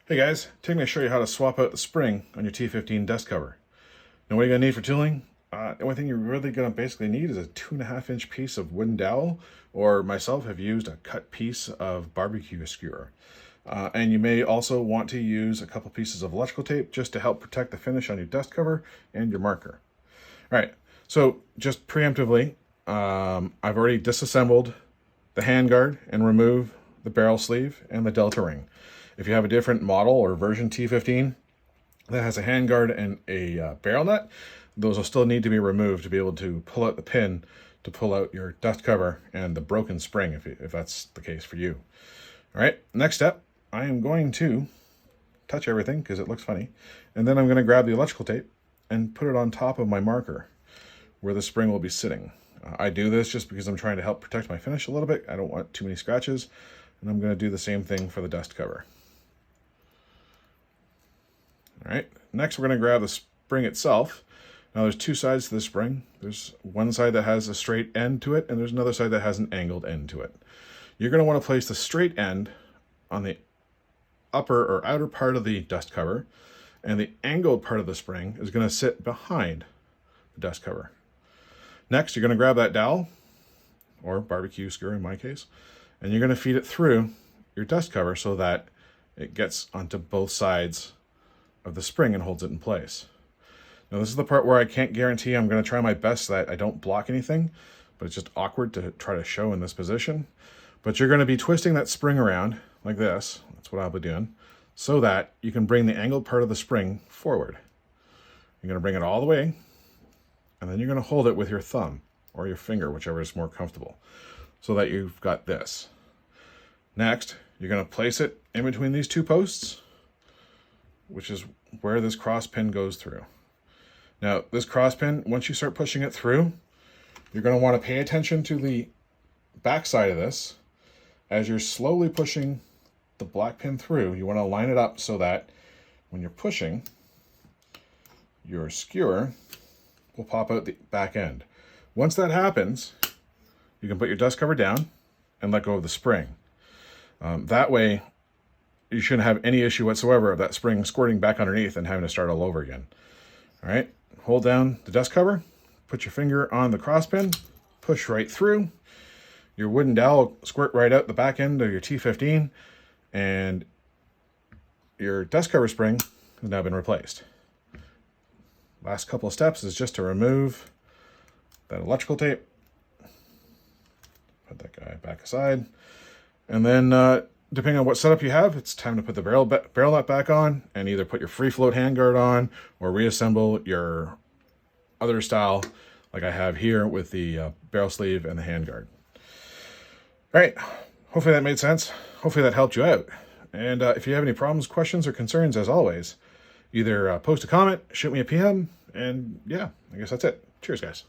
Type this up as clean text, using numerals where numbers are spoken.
Hey guys, today I'm going to show you how to swap out the spring on your T15 desk cover. Now what are you going to need for tooling? The only thing you're really going to basically need is a 2.5-inch piece of wooden dowel, or myself have used a cut piece of barbecue skewer. And you may also want to use a couple pieces of electrical tape just to help protect the finish on your desk cover and your marker. All right, so just preemptively, I've already disassembled the handguard and removed the barrel sleeve and the delta ring. If you have a different model or version T15 that has a handguard and a barrel nut, those will still need to be removed to be able to pull out the pin to pull out your dust cover and the broken spring if that's the case for you. All right, next step, I am going to touch everything because it looks funny, and then I'm going to grab the electrical tape and put it on top of my marker where the spring will be sitting. I do this just because I'm trying to help protect my finish a little bit. I don't want too many scratches, and I'm going to do the same thing for the dust cover. All right, next we're going to grab the spring itself. Now there's two sides to the spring. There's one side that has a straight end to it, and there's another side that has an angled end to it. You're going to want to place the straight end on the upper or outer part of the dust cover, and the angled part of the spring is going to sit behind the dust cover. Next, you're going to grab that dowel, or barbecue skewer in my case, and you're going to feed it through your dust cover so that it gets onto both sides of the spring and holds it in place. Now this is the part where I can't guarantee. I'm going to try my best that I don't block anything, but it's just awkward to try to show in this position. But you're going to be twisting that spring around like this. That's what I'll be doing, so that you can bring the angled part of the spring forward. You're going to bring it all the way, and then you're going to hold it with your thumb or your finger, whichever is more comfortable, so that you've got this. Next, you're going to place it in between these two posts, which is where this cross pin goes through. Now, this cross pin, once you start pushing it through, you're going to want to pay attention to the back side of this. As you're slowly pushing the black pin through, you want to line it up so that when you're pushing, your skewer will pop out the back end. Once that happens, you can put your dust cover down and let go of the spring. That way, you shouldn't have any issue whatsoever of that spring squirting back underneath and having to start all over again. All right, hold down the dust cover, put your finger on the cross pin, push right through. Your wooden dowel will squirt right out the back end of your T15, and your dust cover spring has now been replaced. Last couple of steps is just to remove that electrical tape. Put that guy back aside, and then depending on what setup you have, it's time to put the barrel nut back on and either put your free float handguard on or reassemble your other style like I have here with the barrel sleeve and the handguard. All right, hopefully that made sense. Hopefully that helped you out. And if you have any problems, questions, or concerns, as always, either post a comment, shoot me a PM, and yeah, I guess that's it. Cheers, guys.